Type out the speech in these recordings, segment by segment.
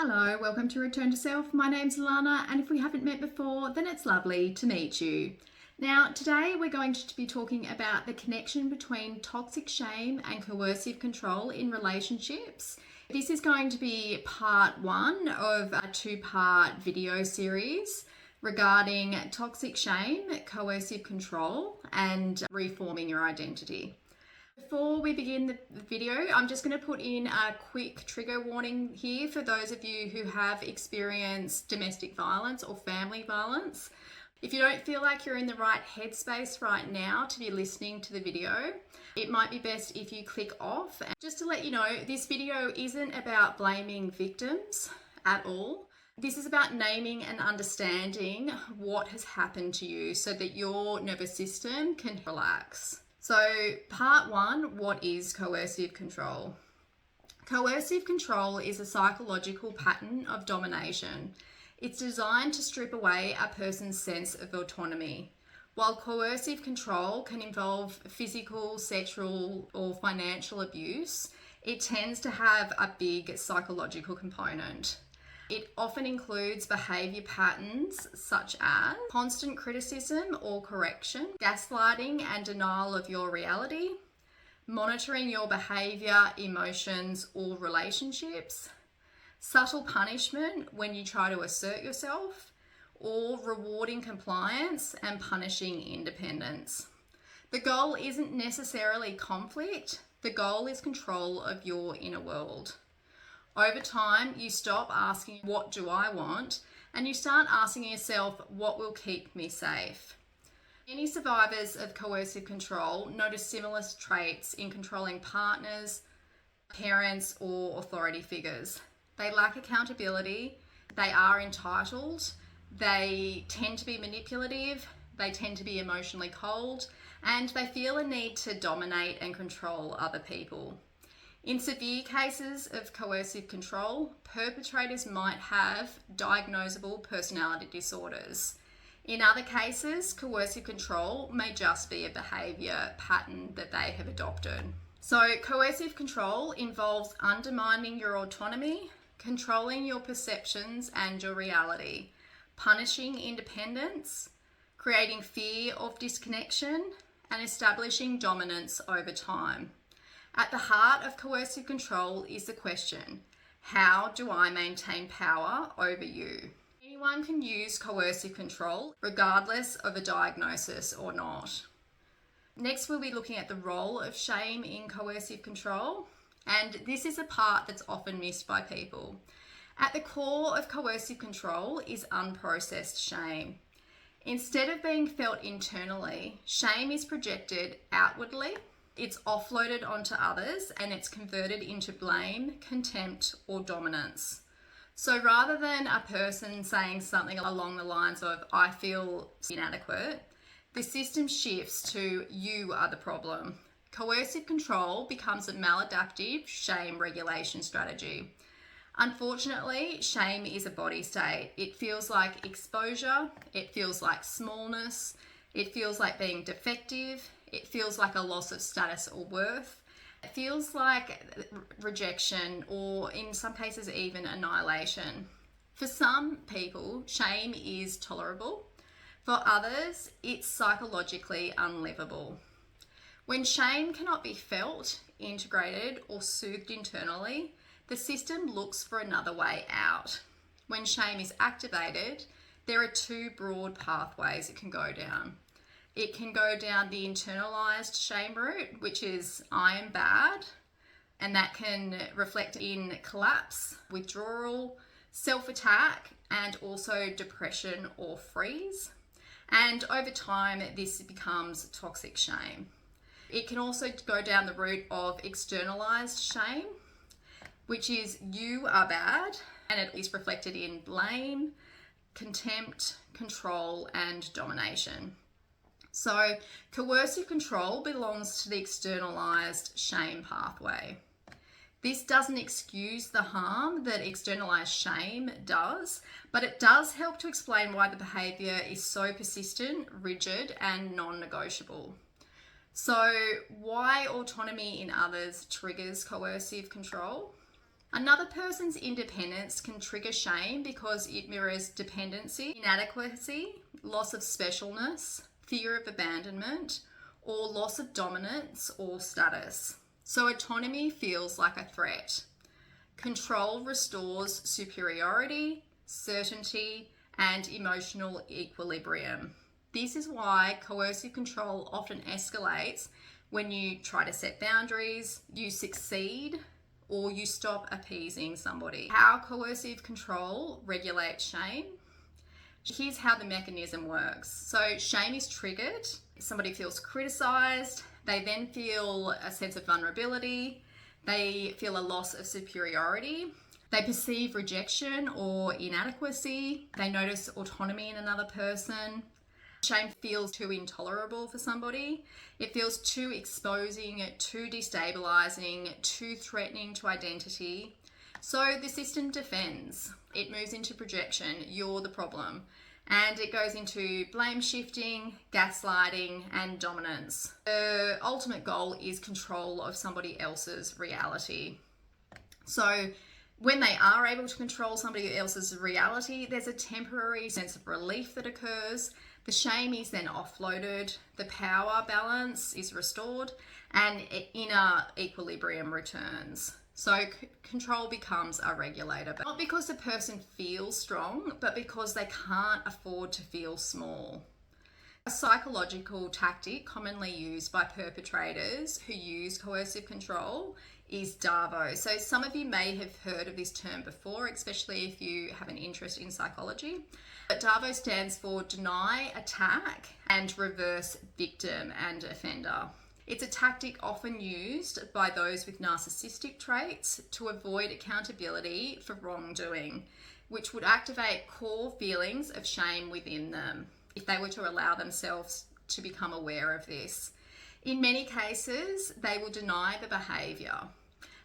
Hello, welcome to Return to Self. My name's Lana, and if we haven't met before, then it's lovely to meet you. Now, today we're going to be talking about the connection between toxic shame and coercive control in relationships. This is going to be part one of a two-part video series regarding toxic shame, coercive control, and reforming your identity. Before we begin the video, I'm just going to put in a quick trigger warning here for those of you who have experienced domestic violence or family violence. If you don't feel like you're in the right headspace right now to be listening to the video, it might be best if you click off. And just to let you know, this video isn't about blaming victims at all. This is about naming and understanding what has happened to you so that your nervous system can relax. So part one, what is coercive control? Coercive control is a psychological pattern of domination. It's designed to strip away a person's sense of autonomy. While coercive control can involve physical, sexual, or financial abuse, it tends to have a big psychological component. It often includes behaviour patterns such as constant criticism or correction, gaslighting and denial of your reality, monitoring your behaviour, emotions, or relationships, subtle punishment when you try to assert yourself, or rewarding compliance and punishing independence. The goal isn't necessarily conflict, the goal is control of your inner world. Over time, you stop asking, what do I want? And you start asking yourself, what will keep me safe? Many survivors of coercive control notice similar traits in controlling partners, parents, or authority figures. They lack accountability, they are entitled, they tend to be manipulative, they tend to be emotionally cold, and they feel a need to dominate and control other people. In severe cases of coercive control, perpetrators might have diagnosable personality disorders. In other cases, coercive control may just be a behaviour pattern that they have adopted. So, coercive control involves undermining your autonomy, controlling your perceptions and your reality, punishing independence, creating fear of disconnection, and establishing dominance over time. At the heart of coercive control is the question, how do I maintain power over you? Anyone can use coercive control, regardless of a diagnosis or not. Next, we'll be looking at the role of shame in coercive control, and this is a part that's often missed by people. At the core of coercive control is unprocessed shame. Instead of being felt internally, shame is projected outwardly. It's offloaded onto others and it's converted into blame, contempt, or dominance. So rather than a person saying something along the lines of, I feel inadequate, the system shifts to, you are the problem. Coercive control becomes a maladaptive shame regulation strategy. Unfortunately, shame is a body state. It feels like exposure, it feels like smallness, it feels like being defective, it feels like a loss of status or worth. It feels like rejection or in some cases even annihilation. For some people, shame is tolerable. For others, it's psychologically unlivable. When shame cannot be felt, integrated, or soothed internally, the system looks for another way out. When shame is activated, there are two broad pathways it can go down. It can go down the internalized shame route, which is I am bad, and that can reflect in collapse, withdrawal, self-attack, and also depression or freeze. And over time, this becomes toxic shame. It can also go down the route of externalized shame, which is you are bad, and it is reflected in blame, contempt, control, and domination. So, coercive control belongs to the externalized shame pathway. This doesn't excuse the harm that externalized shame does, but it does help to explain why the behavior is so persistent, rigid, and non-negotiable. So, why autonomy in others triggers coercive control? Another person's independence can trigger shame because it mirrors dependency, inadequacy, loss of specialness, fear of abandonment, or loss of dominance or status. So autonomy feels like a threat. Control restores superiority, certainty, and emotional equilibrium. This is why coercive control often escalates when you try to set boundaries, you succeed, or you stop appeasing somebody. How coercive control regulates shame. Here's how the mechanism works. So shame is triggered. Somebody feels criticized. They then feel a sense of vulnerability. They feel a loss of superiority. They perceive rejection or inadequacy. They notice autonomy in another person. Shame feels too intolerable for somebody. It feels too exposing, too destabilizing, too threatening to identity. So the system defends. It moves into projection. You're the problem. And it goes into blame shifting, gaslighting, and dominance. The ultimate goal is control of somebody else's reality. So when they are able to control somebody else's reality, there's a temporary sense of relief that occurs. The shame is then offloaded, the power balance is restored, and inner equilibrium returns. So control becomes a regulator, but not because the person feels strong, but because they can't afford to feel small. A psychological tactic commonly used by perpetrators who use coercive control is DAVO. So some of you may have heard of this term before, especially if you have an interest in psychology. But DAVO stands for deny, attack, and reverse victim and offender. It's a tactic often used by those with narcissistic traits to avoid accountability for wrongdoing, which would activate core feelings of shame within them if they were to allow themselves to become aware of this. In many cases, they will deny the behaviour,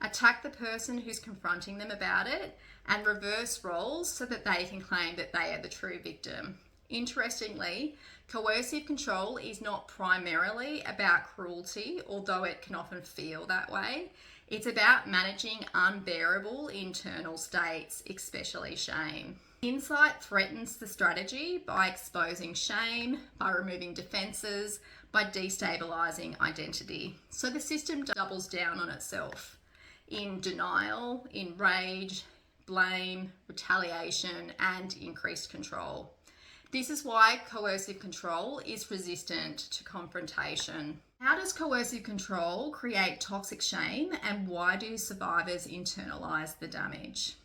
attack the person who's confronting them about it, and reverse roles so that they can claim that they are the true victim. Interestingly, coercive control is not primarily about cruelty, although it can often feel that way. It's about managing unbearable internal states, especially shame. Insight threatens the strategy by exposing shame, by removing defenses, by destabilizing identity. So the system doubles down on itself in denial, in rage, blame, retaliation, and increased control. This is why coercive control is resistant to confrontation. How does coercive control create toxic shame, and why do survivors internalize the damage?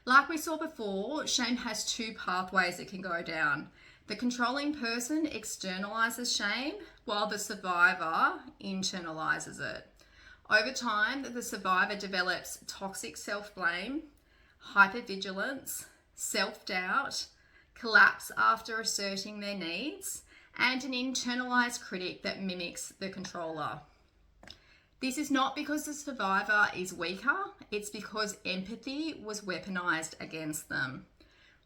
Like we saw before, shame has two pathways it can go down. The controlling person externalizes shame, while the survivor internalizes it. Over time, the survivor develops toxic self-blame, hypervigilance, self-doubt, collapse after asserting their needs, and an internalized critic that mimics the controller. This is not because the survivor is weaker, it's because empathy was weaponized against them.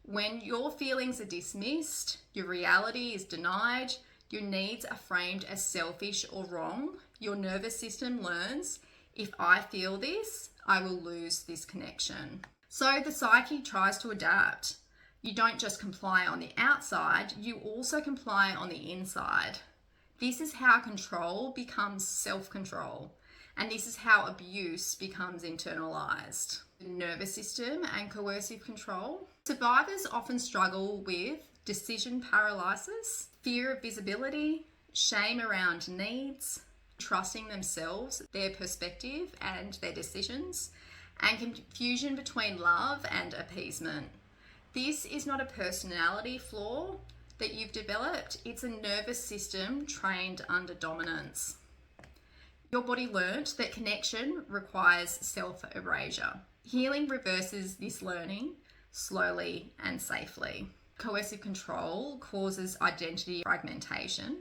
When your feelings are dismissed, your reality is denied, your needs are framed as selfish or wrong, your nervous system learns, if I feel this, I will lose this connection. So the psyche tries to adapt. You don't just comply on the outside, you also comply on the inside. This is how control becomes self-control, and this is how abuse becomes internalized. The nervous system and coercive control. Survivors often struggle with decision paralysis, fear of visibility, shame around needs, trusting themselves, their perspective and their decisions, and confusion between love and appeasement. This is not a personality flaw that you've developed, it's a nervous system trained under dominance. Your body learnt that connection requires self-erasure. Healing reverses this learning slowly and safely. Coercive control causes identity fragmentation.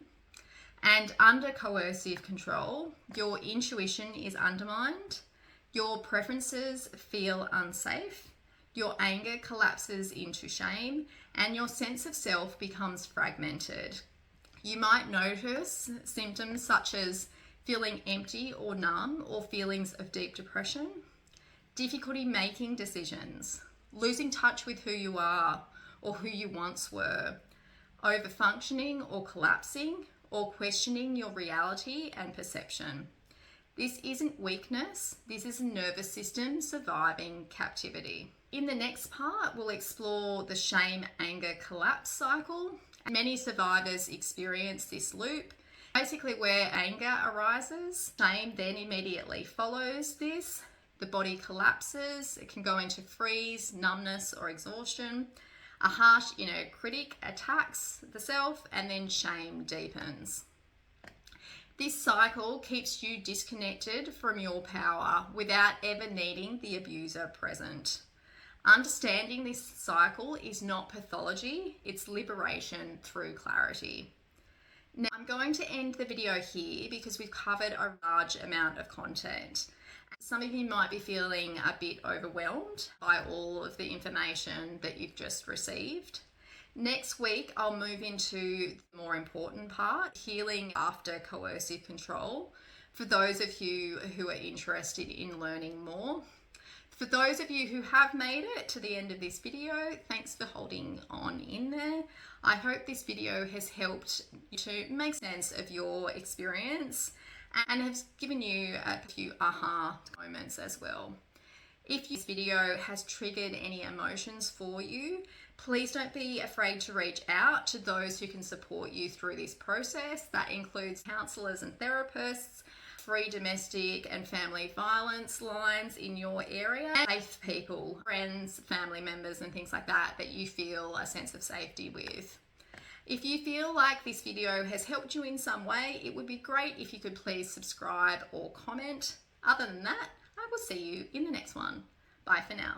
And under coercive control, your intuition is undermined, your preferences feel unsafe, your anger collapses into shame, and your sense of self becomes fragmented. You might notice symptoms such as feeling empty or numb, or feelings of deep depression. difficulty making decisions, losing touch with who you are or who you once were, over-functioning or collapsing, or questioning your reality and perception. This isn't weakness, this is a nervous system surviving captivity. In the next part, we'll explore the shame, anger, collapse cycle. Many survivors experience this loop, basically where anger arises. Shame then immediately follows this. The body collapses, it can go into freeze, numbness, or exhaustion. A harsh inner critic attacks the self, and then shame deepens. This cycle keeps you disconnected from your power without ever needing the abuser present. Understanding this cycle is not pathology, it's liberation through clarity. Now, I'm going to end the video here because we've covered a large amount of content. Some of you might be feeling a bit overwhelmed by all of the information that you've just received. Next week, I'll move into the more important part, healing after coercive control, for those of you who are interested in learning more. For those of you who have made it to the end of this video, thanks for holding on in there. I hope this video has helped you to make sense of your experience and has given you a few aha moments as well. If this video has triggered any emotions for you, please don't be afraid to reach out to those who can support you through this process. That includes counsellors and therapists, free domestic and family violence lines in your area, safe people, friends, family members and things like that that you feel a sense of safety with. If you feel like this video has helped you in some way, it would be great if you could please subscribe or comment. Other than that, I will see you in the next one. Bye for now.